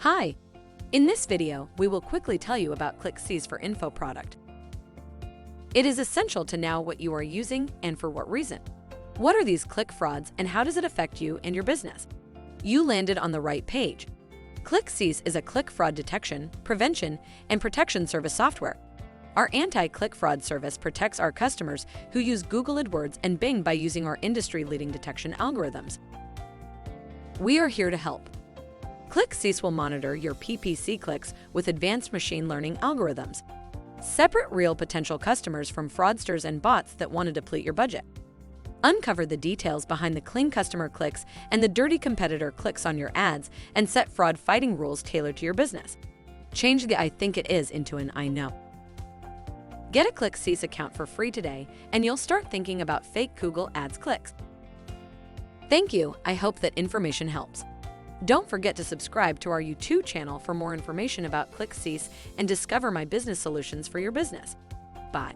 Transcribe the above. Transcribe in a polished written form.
Hi! In this video, we will quickly tell you about ClickCease For Info Product. It is essential to know what you are using and for what reason. What are these click frauds and how does it affect you and your business? You landed on the right page. ClickCease is a click fraud detection, prevention, and protection service software. Our anti-click fraud service protects our customers who use Google Adwords and Bing by using our industry-leading detection algorithms. We are here to help. ClickCease will monitor your PPC clicks with advanced machine learning algorithms. Separate real potential customers from fraudsters and bots that want to deplete your budget. Uncover the details behind the clean customer clicks and the dirty competitor clicks on your ads and set fraud-fighting rules tailored to your business. Change the "I think it is" into an "I know." Get a ClickCease account for free today, and you'll start thinking about fake Google Ads clicks. Thank you. I hope that information helps. Don't forget to subscribe to our YouTube channel for more information about ClickCease and discover my business solutions for your business. Bye.